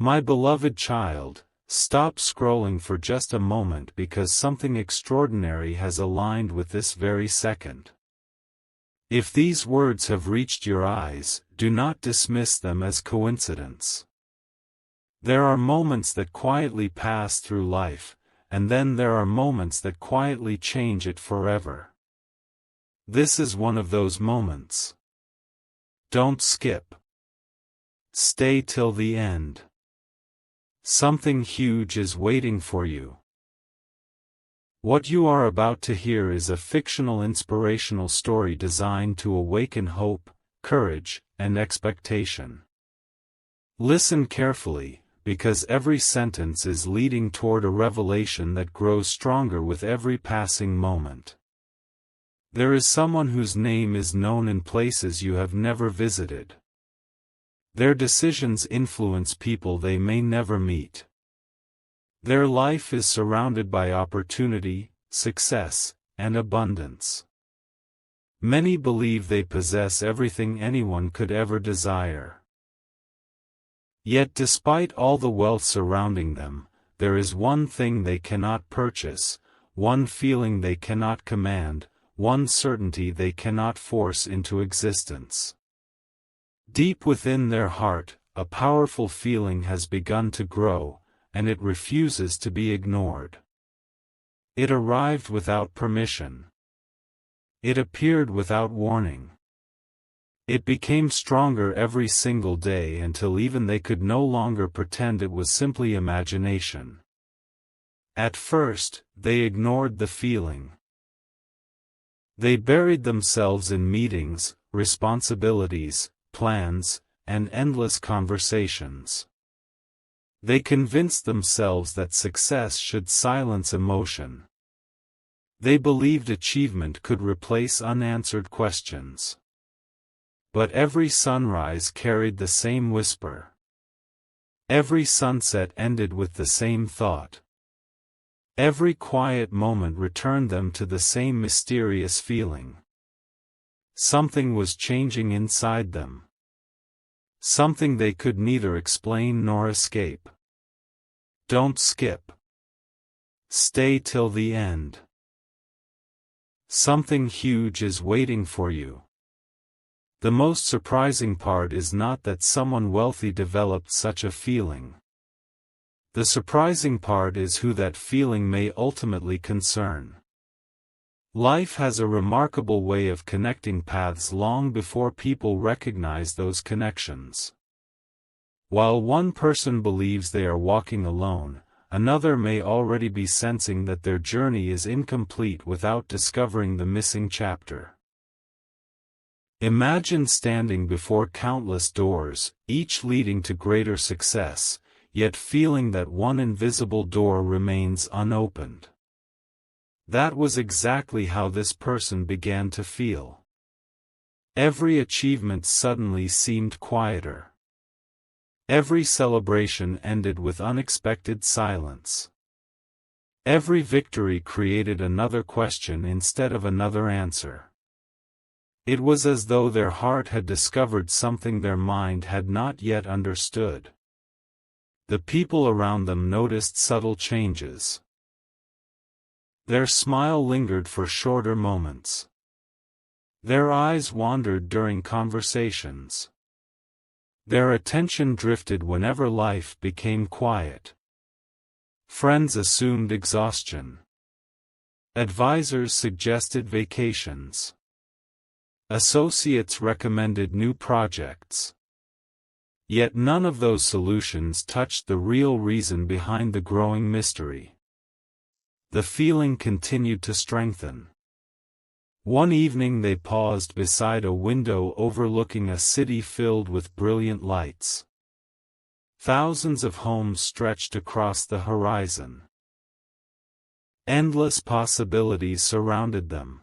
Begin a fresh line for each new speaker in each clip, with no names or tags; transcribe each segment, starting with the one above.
My beloved child, stop scrolling for just a moment because something extraordinary has aligned with this very second. If these words have reached your eyes, do not dismiss them as coincidence. There are moments that quietly pass through life, and then there are moments that quietly change it forever. This is one of those moments. Don't skip. Stay till the end. Something huge is waiting for you. What you are about to hear is a fictional inspirational story designed to awaken hope, courage, and expectation. Listen carefully, because every sentence is leading toward a revelation that grows stronger with every passing moment. There is someone whose name is known in places you have never visited. Their decisions influence people they may never meet. Their life is surrounded by opportunity, success, and abundance. Many believe they possess everything anyone could ever desire. Yet despite all the wealth surrounding them, there is one thing they cannot purchase, one feeling they cannot command, one certainty they cannot force into existence. Deep within their heart, a powerful feeling has begun to grow, and it refuses to be ignored. It arrived without permission. It appeared without warning. It became stronger every single day until even they could no longer pretend it was simply imagination. At first, they ignored the feeling. They buried themselves in meetings, responsibilities, plans, and endless conversations. They convinced themselves that success should silence emotion. They believed achievement could replace unanswered questions. But every sunrise carried the same whisper. Every sunset ended with the same thought. Every quiet moment returned them to the same mysterious feeling. Something was changing inside them. Something they could neither explain nor escape. Don't skip. Stay till the end. Something huge is waiting for you. The most surprising part is not that someone wealthy developed such a feeling. The surprising part is who that feeling may ultimately concern. Life has a remarkable way of connecting paths long before people recognize those connections. While one person believes they are walking alone, another may already be sensing that their journey is incomplete without discovering the missing chapter. Imagine standing before countless doors, each leading to greater success, yet feeling that one invisible door remains unopened. That was exactly how this person began to feel. Every achievement suddenly seemed quieter. Every celebration ended with unexpected silence. Every victory created another question instead of another answer. It was as though their heart had discovered something their mind had not yet understood. The people around them noticed subtle changes. Their smile lingered for shorter moments. Their eyes wandered during conversations. Their attention drifted whenever life became quiet. Friends assumed exhaustion. Advisors suggested vacations. Associates recommended new projects. Yet none of those solutions touched the real reason behind the growing mystery. The feeling continued to strengthen. One evening they paused beside a window overlooking a city filled with brilliant lights. Thousands of homes stretched across the horizon. Endless possibilities surrounded them.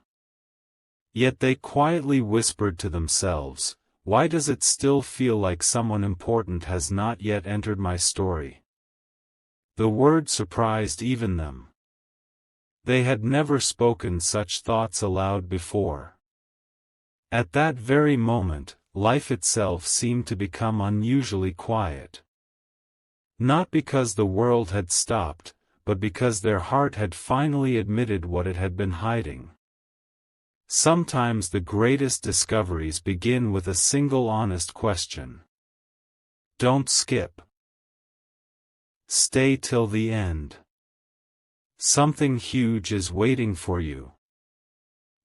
Yet they quietly whispered to themselves, "Why does it still feel like someone important has not yet entered my story?" The word surprised even them. They had never spoken such thoughts aloud before. At that very moment, life itself seemed to become unusually quiet. Not because the world had stopped, but because their heart had finally admitted what it had been hiding. Sometimes the greatest discoveries begin with a single honest question. Don't skip. Stay till the end. Something huge is waiting for you.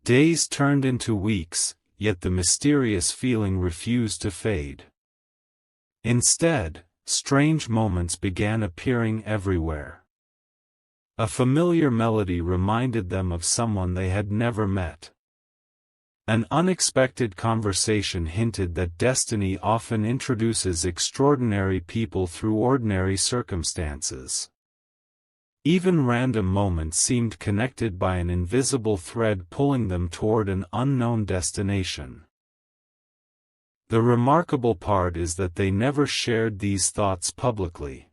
Days turned into weeks, yet the mysterious feeling refused to fade. Instead, strange moments began appearing everywhere. A familiar melody reminded them of someone they had never met. An unexpected conversation hinted that destiny often introduces extraordinary people through ordinary circumstances. Even random moments seemed connected by an invisible thread pulling them toward an unknown destination. The remarkable part is that they never shared these thoughts publicly.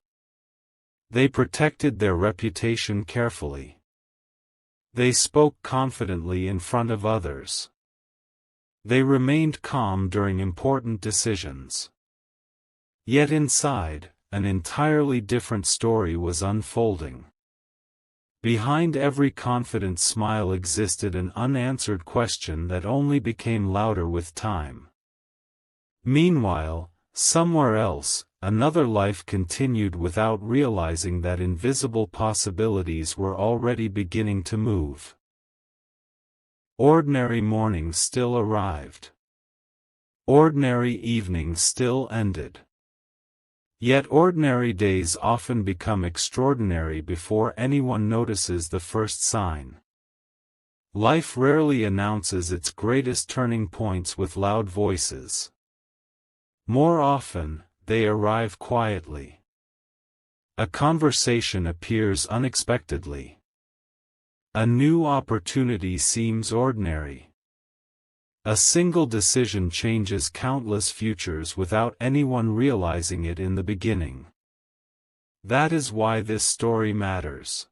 They protected their reputation carefully. They spoke confidently in front of others. They remained calm during important decisions. Yet inside, an entirely different story was unfolding. Behind every confident smile existed an unanswered question that only became louder with time. Meanwhile, somewhere else, another life continued without realizing that invisible possibilities were already beginning to move. Ordinary mornings still arrived. Ordinary evenings still ended. Yet ordinary days often become extraordinary before anyone notices the first sign. Life rarely announces its greatest turning points with loud voices. More often, they arrive quietly. A conversation appears unexpectedly. A new opportunity seems ordinary. A single decision changes countless futures without anyone realizing it in the beginning. That is why this story matters.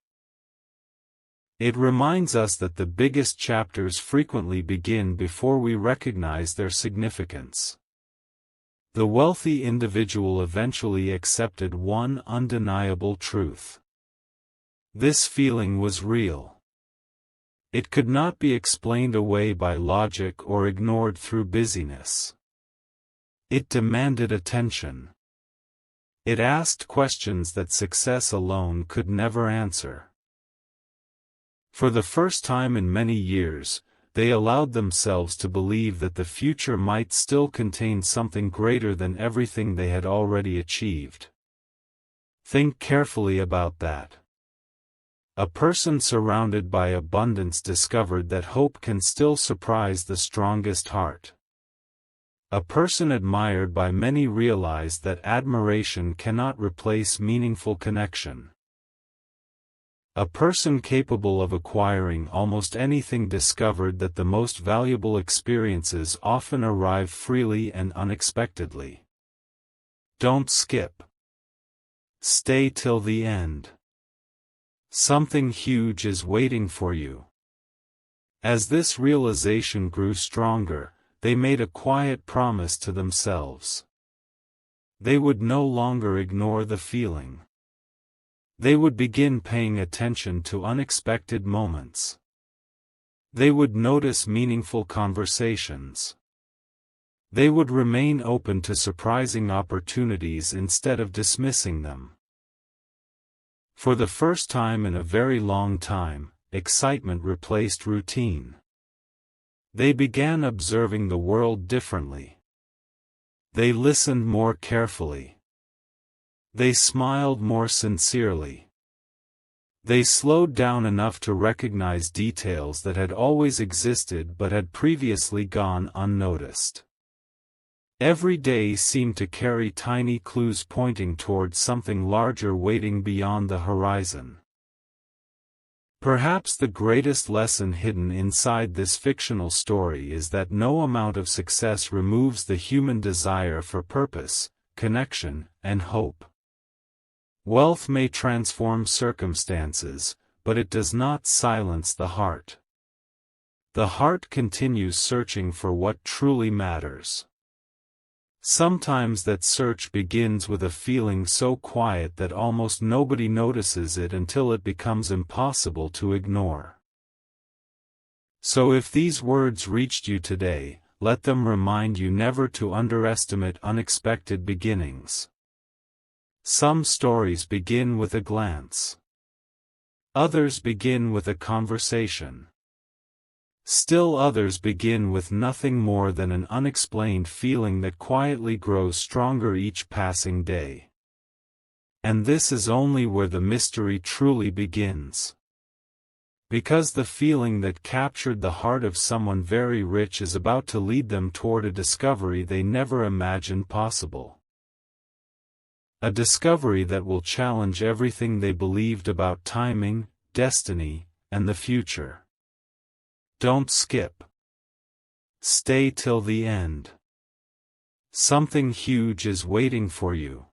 It reminds us that the biggest chapters frequently begin before we recognize their significance. The wealthy individual eventually accepted one undeniable truth. This feeling was real. It could not be explained away by logic or ignored through busyness. It demanded attention. It asked questions that success alone could never answer. For the first time in many years, they allowed themselves to believe that the future might still contain something greater than everything they had already achieved. Think carefully about that. A person surrounded by abundance discovered that hope can still surprise the strongest heart. A person admired by many realized that admiration cannot replace meaningful connection. A person capable of acquiring almost anything discovered that the most valuable experiences often arrive freely and unexpectedly. Don't skip. Stay till the end. Something huge is waiting for you. As this realization grew stronger, they made a quiet promise to themselves. They would no longer ignore the feeling. They would begin paying attention to unexpected moments. They would notice meaningful conversations. They would remain open to surprising opportunities instead of dismissing them. For the first time in a very long time, excitement replaced routine. They began observing the world differently. They listened more carefully. They smiled more sincerely. They slowed down enough to recognize details that had always existed but had previously gone unnoticed. Every day seemed to carry tiny clues pointing towards something larger waiting beyond the horizon. Perhaps the greatest lesson hidden inside this fictional story is that no amount of success removes the human desire for purpose, connection, and hope. Wealth may transform circumstances, but it does not silence the heart. The heart continues searching for what truly matters. Sometimes that search begins with a feeling so quiet that almost nobody notices it until it becomes impossible to ignore. So if these words reached you today, let them remind you never to underestimate unexpected beginnings. Some stories begin with a glance. Others begin with a conversation. Still others begin with nothing more than an unexplained feeling that quietly grows stronger each passing day. And this is only where the mystery truly begins. Because the feeling that captured the heart of someone very rich is about to lead them toward a discovery they never imagined possible. A discovery that will challenge everything they believed about timing, destiny, and the future. Don't skip. Stay till the end. Something huge is waiting for you.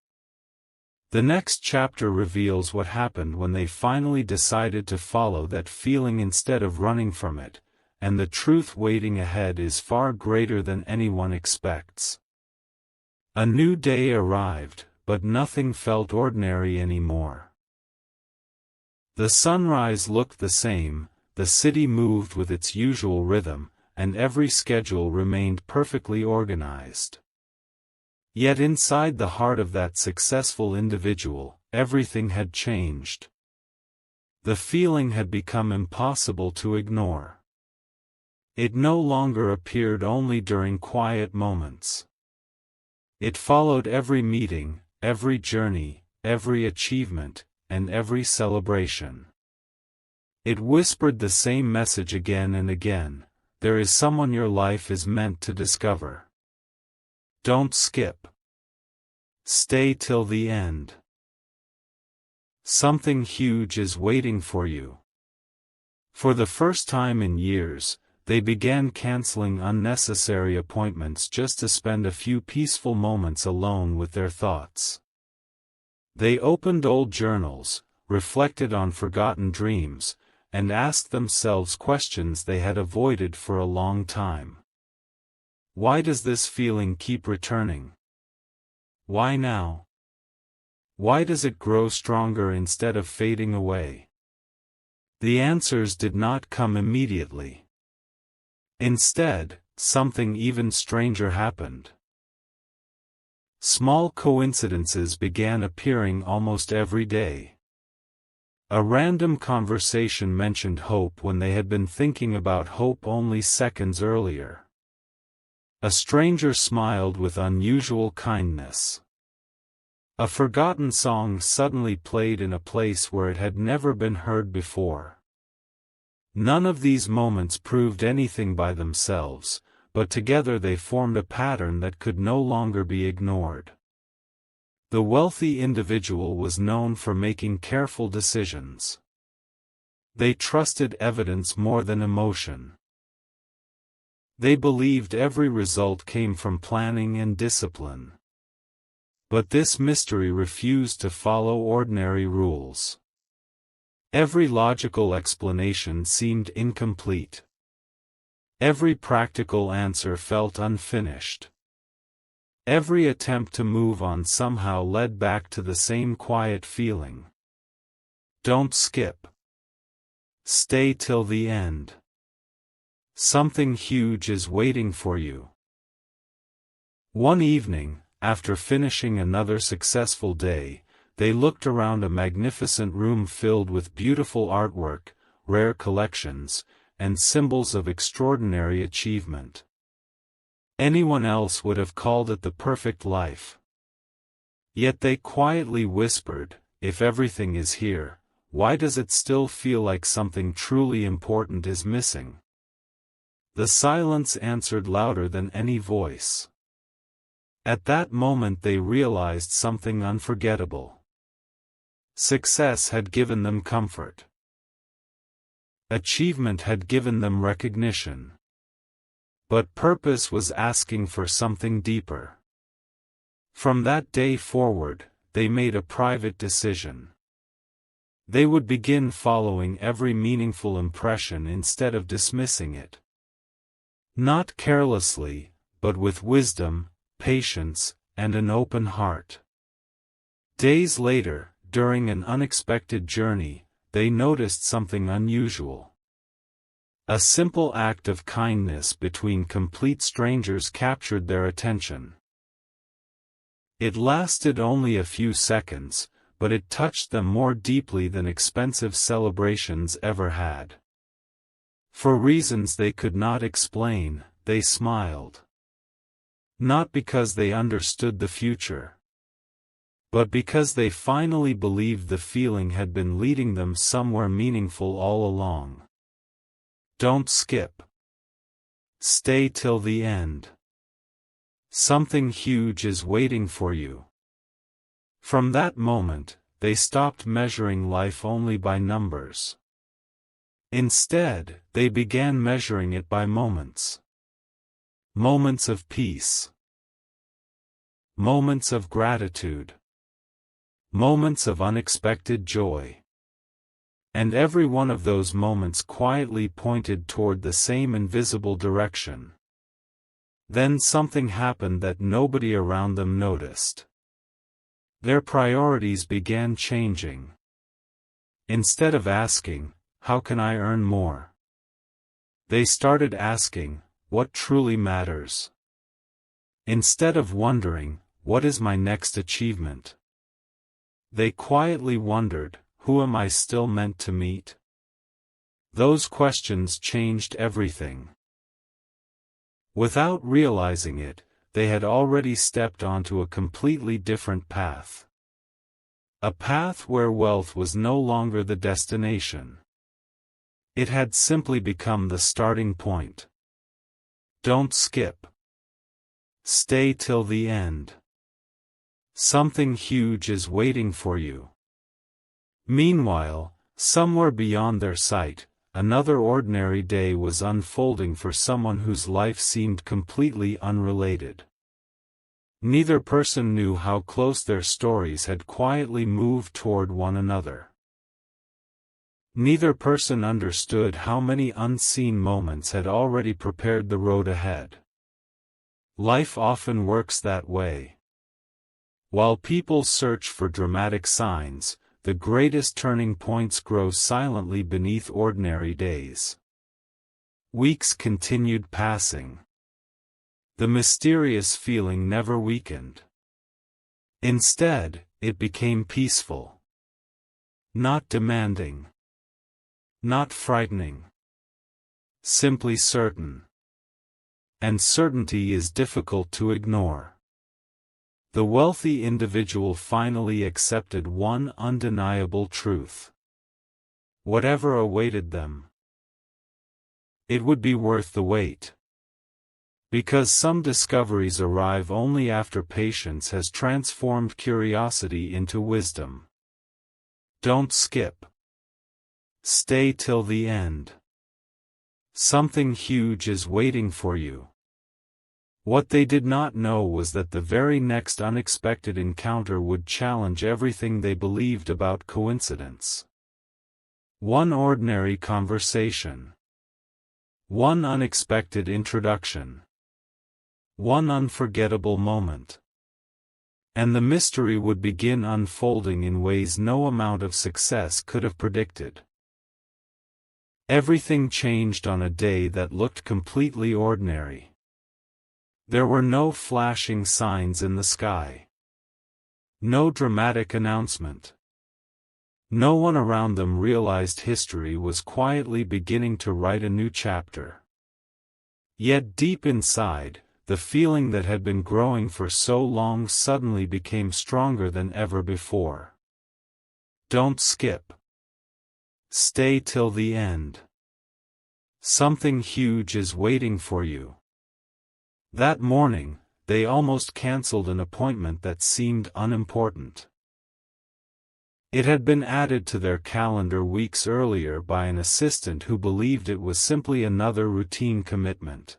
The next chapter reveals what happened when they finally decided to follow that feeling instead of running from it, and the truth waiting ahead is far greater than anyone expects. A new day arrived, but nothing felt ordinary anymore. The sunrise looked the same, the city moved with its usual rhythm, and every schedule remained perfectly organized. Yet inside the heart of that successful individual, everything had changed. The feeling had become impossible to ignore. It no longer appeared only during quiet moments. It followed every meeting, every journey, every achievement, and every celebration. It whispered the same message again and again: there is someone your life is meant to discover. Don't skip. Stay till the end. Something huge is waiting for you. For the first time in years, they began canceling unnecessary appointments just to spend a few peaceful moments alone with their thoughts. They opened old journals, reflected on forgotten dreams, and asked themselves questions they had avoided for a long time. Why does this feeling keep returning? Why now? Why does it grow stronger instead of fading away? The answers did not come immediately. Instead, something even stranger happened. Small coincidences began appearing almost every day. A random conversation mentioned hope when they had been thinking about hope only seconds earlier. A stranger smiled with unusual kindness. A forgotten song suddenly played in a place where it had never been heard before. None of these moments proved anything by themselves, but together they formed a pattern that could no longer be ignored. The wealthy individual was known for making careful decisions. They trusted evidence more than emotion. They believed every result came from planning and discipline. But this mystery refused to follow ordinary rules. Every logical explanation seemed incomplete. Every practical answer felt unfinished. Every attempt to move on somehow led back to the same quiet feeling. Don't skip. Stay till the end. Something huge is waiting for you. One evening, after finishing another successful day, they looked around a magnificent room filled with beautiful artwork, rare collections, and symbols of extraordinary achievement. Anyone else would have called it the perfect life. Yet they quietly whispered, if everything is here, why does it still feel like something truly important is missing? The silence answered louder than any voice. At that moment they realized something unforgettable. Success had given them comfort. Achievement had given them recognition. But purpose was asking for something deeper. From that day forward, they made a private decision. They would begin following every meaningful impression instead of dismissing it. Not carelessly, but with wisdom, patience, and an open heart. Days later, during an unexpected journey, they noticed something unusual. A simple act of kindness between complete strangers captured their attention. It lasted only a few seconds, but it touched them more deeply than expensive celebrations ever had. For reasons they could not explain, they smiled. Not because they understood the future, but because they finally believed the feeling had been leading them somewhere meaningful all along. Don't skip. Stay till the end. Something huge is waiting for you. From that moment, they stopped measuring life only by numbers. Instead, they began measuring it by moments. Moments of peace. Moments of gratitude. Moments of unexpected joy. And every one of those moments quietly pointed toward the same invisible direction. Then something happened that nobody around them noticed. Their priorities began changing. Instead of asking, "How can I earn more?" they started asking, "What truly matters?" Instead of wondering, "What is my next achievement?" they quietly wondered, "Who am I still meant to meet?" Those questions changed everything. Without realizing it, they had already stepped onto a completely different path. A path where wealth was no longer the destination. It had simply become the starting point. Don't skip. Stay till the end. Something huge is waiting for you. Meanwhile, somewhere beyond their sight, another ordinary day was unfolding for someone whose life seemed completely unrelated. Neither person knew how close their stories had quietly moved toward one another. Neither person understood how many unseen moments had already prepared the road ahead. Life often works that way. While people search for dramatic signs, the greatest turning points grow silently beneath ordinary days. Weeks continued passing. The mysterious feeling never weakened. Instead, it became peaceful. Not demanding. Not frightening. Simply certain. And certainty is difficult to ignore. The wealthy individual finally accepted one undeniable truth. Whatever awaited them, it would be worth the wait. Because some discoveries arrive only after patience has transformed curiosity into wisdom. Don't skip. Stay till the end. Something huge is waiting for you. What they did not know was that the very next unexpected encounter would challenge everything they believed about coincidence. One ordinary conversation. One unexpected introduction. One unforgettable moment. And the mystery would begin unfolding in ways no amount of success could have predicted. Everything changed on a day that looked completely ordinary. There were no flashing signs in the sky. No dramatic announcement. No one around them realized history was quietly beginning to write a new chapter. Yet deep inside, the feeling that had been growing for so long suddenly became stronger than ever before. Don't skip. Stay till the end. Something huge is waiting for you. That morning, they almost canceled an appointment that seemed unimportant. It had been added to their calendar weeks earlier by an assistant who believed it was simply another routine commitment.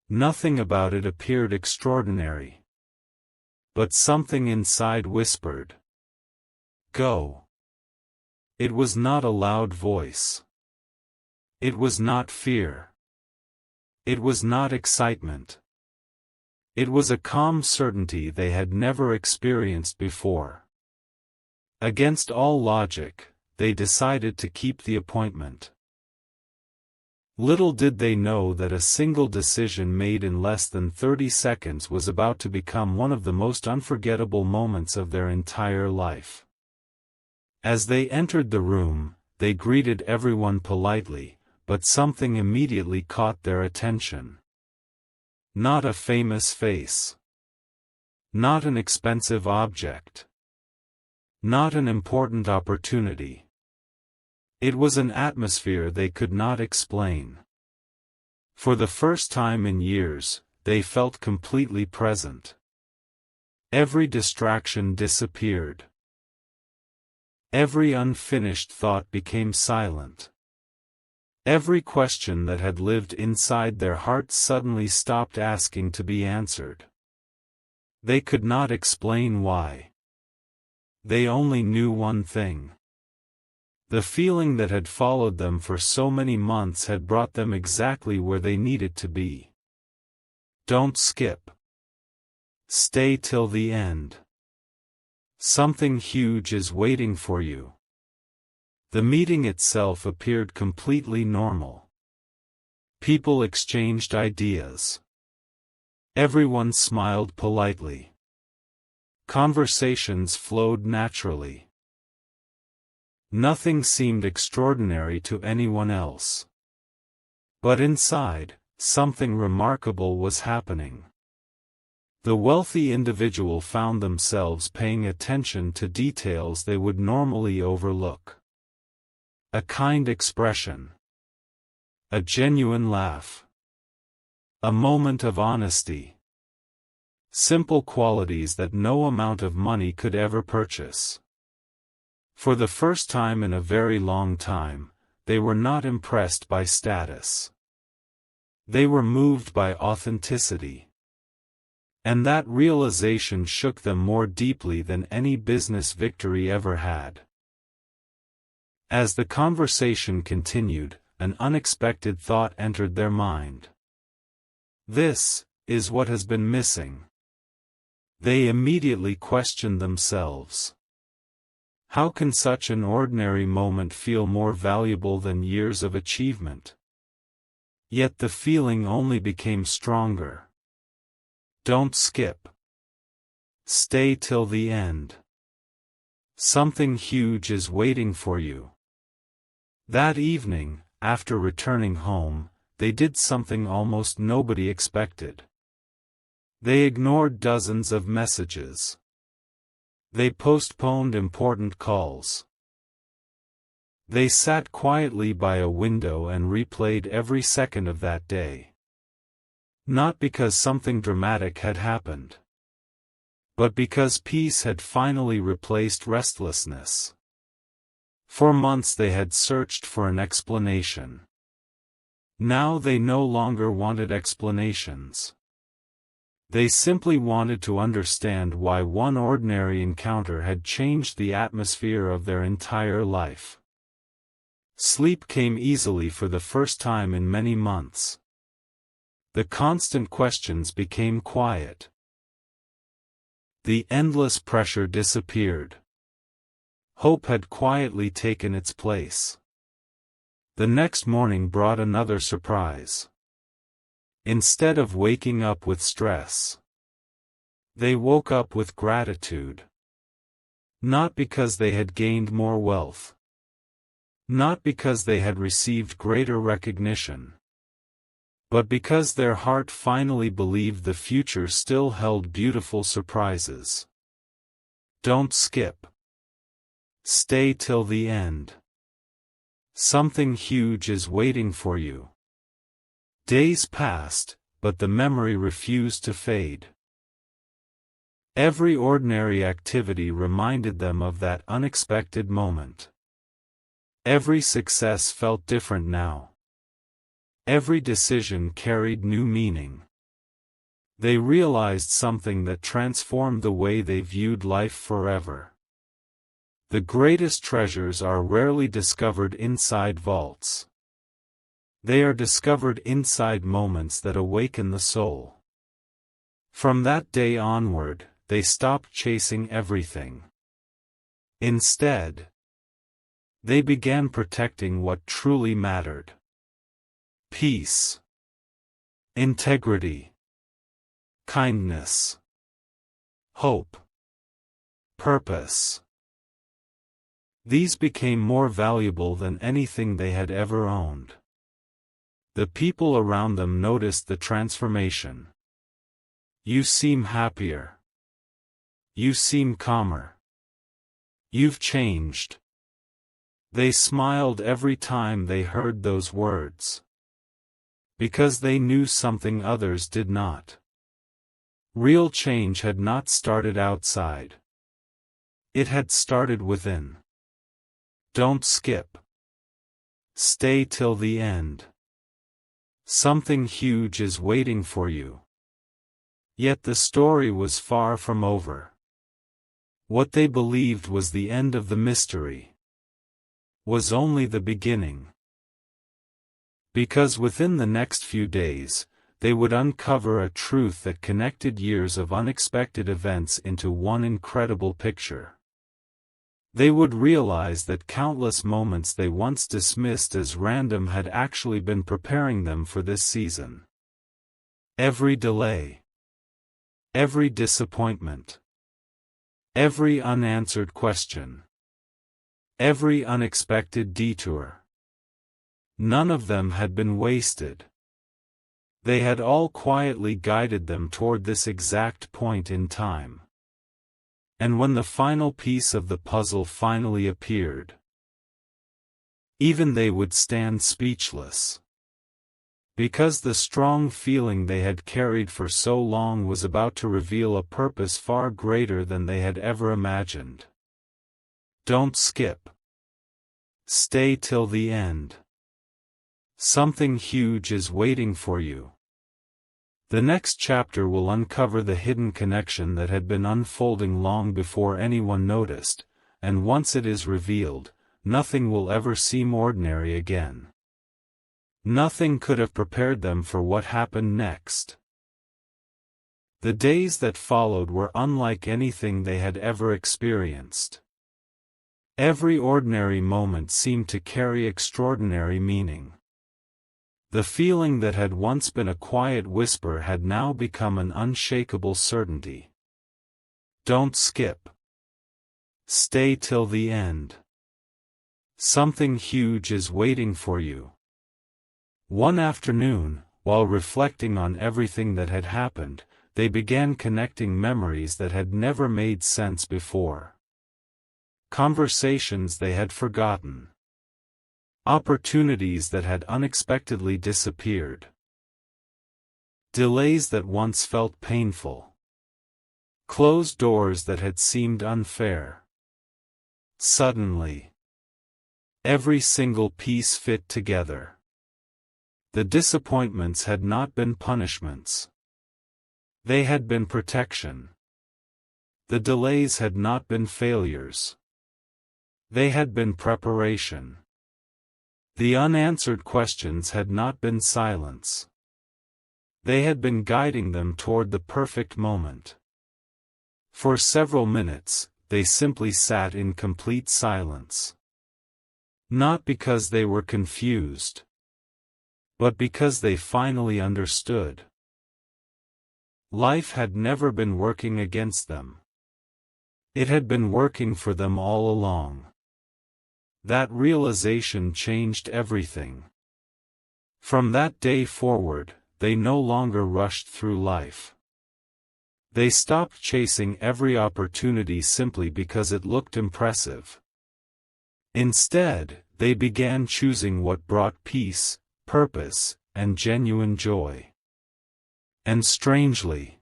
Nothing about it appeared extraordinary. But something inside whispered, "Go." It was not a loud voice. It was not fear. It was not excitement. It was a calm certainty they had never experienced before. Against all logic, they decided to keep the appointment. Little did they know that a single decision made in less than 30 seconds was about to become one of the most unforgettable moments of their entire life. As they entered the room, they greeted everyone politely, but something immediately caught their attention. Not a famous face. Not an expensive object. Not an important opportunity. It was an atmosphere they could not explain. For the first time in years, they felt completely present. Every distraction disappeared. Every unfinished thought became silent. Every question that had lived inside their hearts suddenly stopped asking to be answered. They could not explain why. They only knew one thing. The feeling that had followed them for so many months had brought them exactly where they needed to be. Don't skip. Stay till the end. Something huge is waiting for you. The meeting itself appeared completely normal. People exchanged ideas. Everyone smiled politely. Conversations flowed naturally. Nothing seemed extraordinary to anyone else. But inside, something remarkable was happening. The wealthy individual found themselves paying attention to details they would normally overlook. A kind expression. A genuine laugh. A moment of honesty. Simple qualities that no amount of money could ever purchase. For the first time in a very long time, they were not impressed by status. They were moved by authenticity. And that realization shook them more deeply than any business victory ever had. As the conversation continued, an unexpected thought entered their mind. This is what has been missing. They immediately questioned themselves. How can such an ordinary moment feel more valuable than years of achievement? Yet the feeling only became stronger. Don't skip. Stay till the end. Something huge is waiting for you. That evening, after returning home, they did something almost nobody expected. They ignored dozens of messages. They postponed important calls. They sat quietly by a window and replayed every second of that day. Not because something dramatic had happened, but because peace had finally replaced restlessness. For months they had searched for an explanation. Now they no longer wanted explanations. They simply wanted to understand why one ordinary encounter had changed the atmosphere of their entire life. Sleep came easily for the first time in many months. The constant questions became quiet. The endless pressure disappeared. Hope had quietly taken its place. The next morning brought another surprise. Instead of waking up with stress, they woke up with gratitude. Not because they had gained more wealth. Not because they had received greater recognition. But because their heart finally believed the future still held beautiful surprises. Don't skip. Stay till the end. Something huge is waiting for you. Days passed, but the memory refused to fade. Every ordinary activity reminded them of that unexpected moment. Every success felt different now. Every decision carried new meaning. They realized something that transformed the way they viewed life forever. The greatest treasures are rarely discovered inside vaults. They are discovered inside moments that awaken the soul. From that day onward, they stopped chasing everything. Instead, they began protecting what truly mattered. Peace, integrity, kindness, hope, purpose. These became more valuable than anything they had ever owned. The people around them noticed the transformation. You seem happier. You seem calmer. You've changed. They smiled every time they heard those words. Because they knew something others did not. Real change had not started outside. It had started within. Don't skip. Stay till the end. Something huge is waiting for you. Yet the story was far from over. What they believed was the end of the mystery was only the beginning. Because within the next few days, they would uncover a truth that connected years of unexpected events into one incredible picture. They would realize that countless moments they once dismissed as random had actually been preparing them for this season. Every delay, every disappointment, every unanswered question, every unexpected detour. None of them had been wasted. They had all quietly guided them toward this exact point in time. And when the final piece of the puzzle finally appeared, even they would stand speechless. Because the strong feeling they had carried for so long was about to reveal a purpose far greater than they had ever imagined. Don't skip. Stay till the end. Something huge is waiting for you. The next chapter will uncover the hidden connection that had been unfolding long before anyone noticed, and once it is revealed, nothing will ever seem ordinary again. Nothing could have prepared them for what happened next. The days that followed were unlike anything they had ever experienced. Every ordinary moment seemed to carry extraordinary meaning. The feeling that had once been a quiet whisper had now become an unshakable certainty. Don't skip. Stay till the end. Something huge is waiting for you. One afternoon, while reflecting on everything that had happened, they began connecting memories that had never made sense before. Conversations they had forgotten. Opportunities that had unexpectedly disappeared. Delays that once felt painful. Closed doors that had seemed unfair. Suddenly, every single piece fit together. The disappointments had not been punishments. They had been protection. The delays had not been failures. They had been preparation. The unanswered questions had not been silence. They had been guiding them toward the perfect moment. For several minutes, they simply sat in complete silence. Not because they were confused, but because they finally understood. Life had never been working against them. It had been working for them all along. That realization changed everything. From that day forward, they no longer rushed through life. They stopped chasing every opportunity simply because it looked impressive. Instead, they began choosing what brought peace, purpose, and genuine joy. And strangely,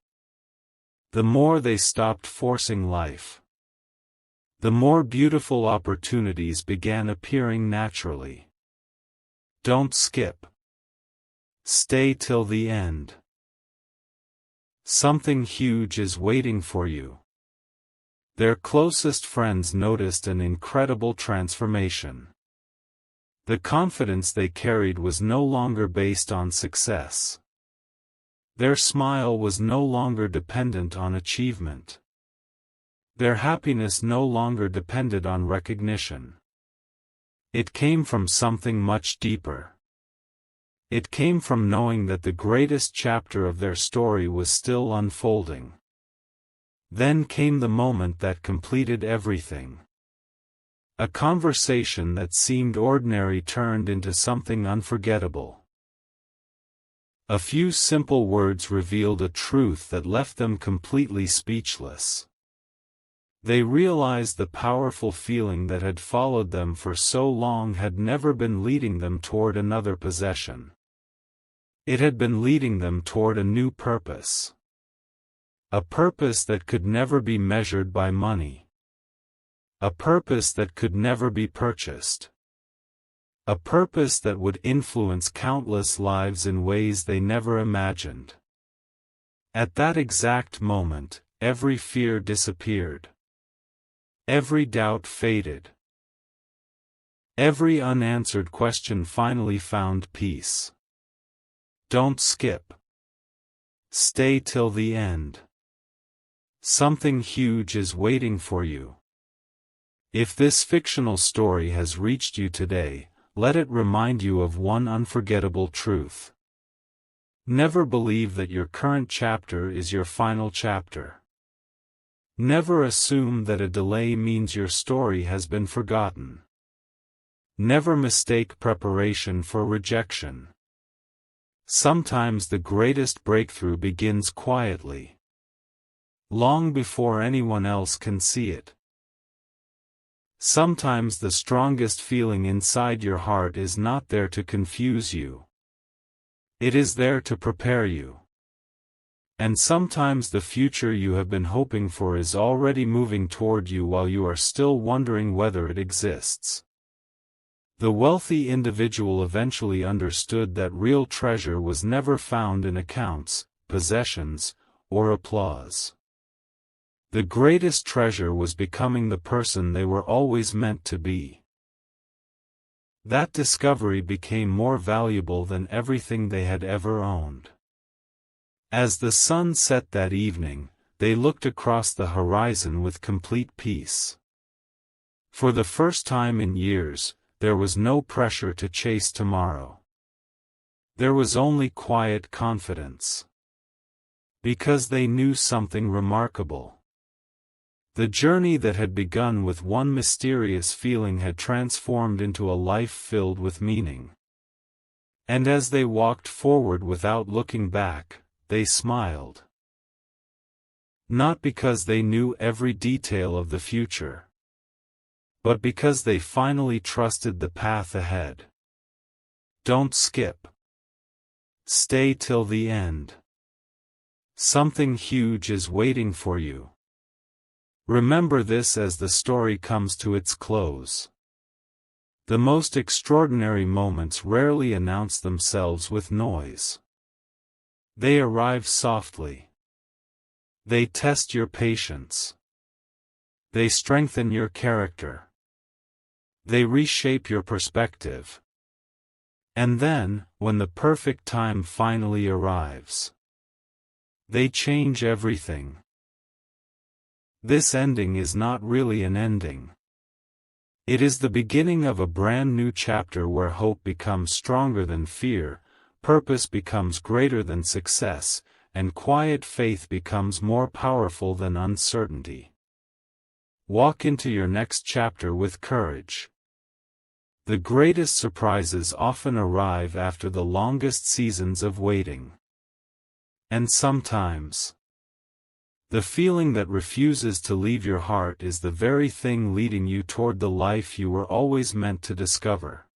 the more they stopped forcing life, the more beautiful opportunities began appearing naturally. Don't skip. Stay till the end. Something huge is waiting for you. Their closest friends noticed an incredible transformation. The confidence they carried was no longer based on success. Their smile was no longer dependent on achievement. Their happiness no longer depended on recognition. It came from something much deeper. It came from knowing that the greatest chapter of their story was still unfolding. Then came the moment that completed everything. A conversation that seemed ordinary turned into something unforgettable. A few simple words revealed a truth that left them completely speechless. They realized the powerful feeling that had followed them for so long had never been leading them toward another possession. It had been leading them toward a new purpose. A purpose that could never be measured by money. A purpose that could never be purchased. A purpose that would influence countless lives in ways they never imagined. At that exact moment, every fear disappeared. Every doubt faded. Every unanswered question finally found peace. Don't skip. Stay till the end. Something huge is waiting for you. If this fictional story has reached you today, let it remind you of one unforgettable truth. Never believe that your current chapter is your final chapter. Never assume that a delay means your story has been forgotten. Never mistake preparation for rejection. Sometimes the greatest breakthrough begins quietly, long before anyone else can see it. Sometimes the strongest feeling inside your heart is not there to confuse you. It is there to prepare you. And sometimes the future you have been hoping for is already moving toward you while you are still wondering whether it exists. The wealthy individual eventually understood that real treasure was never found in accounts, possessions, or applause. The greatest treasure was becoming the person they were always meant to be. That discovery became more valuable than everything they had ever owned. As the sun set that evening, they looked across the horizon with complete peace. For the first time in years, there was no pressure to chase tomorrow. There was only quiet confidence. Because they knew something remarkable. The journey that had begun with one mysterious feeling had transformed into a life filled with meaning. And as they walked forward without looking back, they smiled. Not because they knew every detail of the future, but because they finally trusted the path ahead. Don't skip. Stay till the end. Something huge is waiting for you. Remember this as the story comes to its close. The most extraordinary moments rarely announce themselves with noise. They arrive softly. They test your patience. They strengthen your character. They reshape your perspective. And then, when the perfect time finally arrives, they change everything. This ending is not really an ending. It is the beginning of a brand new chapter where hope becomes stronger than fear, purpose becomes greater than success, and quiet faith becomes more powerful than uncertainty. Walk into your next chapter with courage. The greatest surprises often arrive after the longest seasons of waiting. And sometimes, the feeling that refuses to leave your heart is the very thing leading you toward the life you were always meant to discover.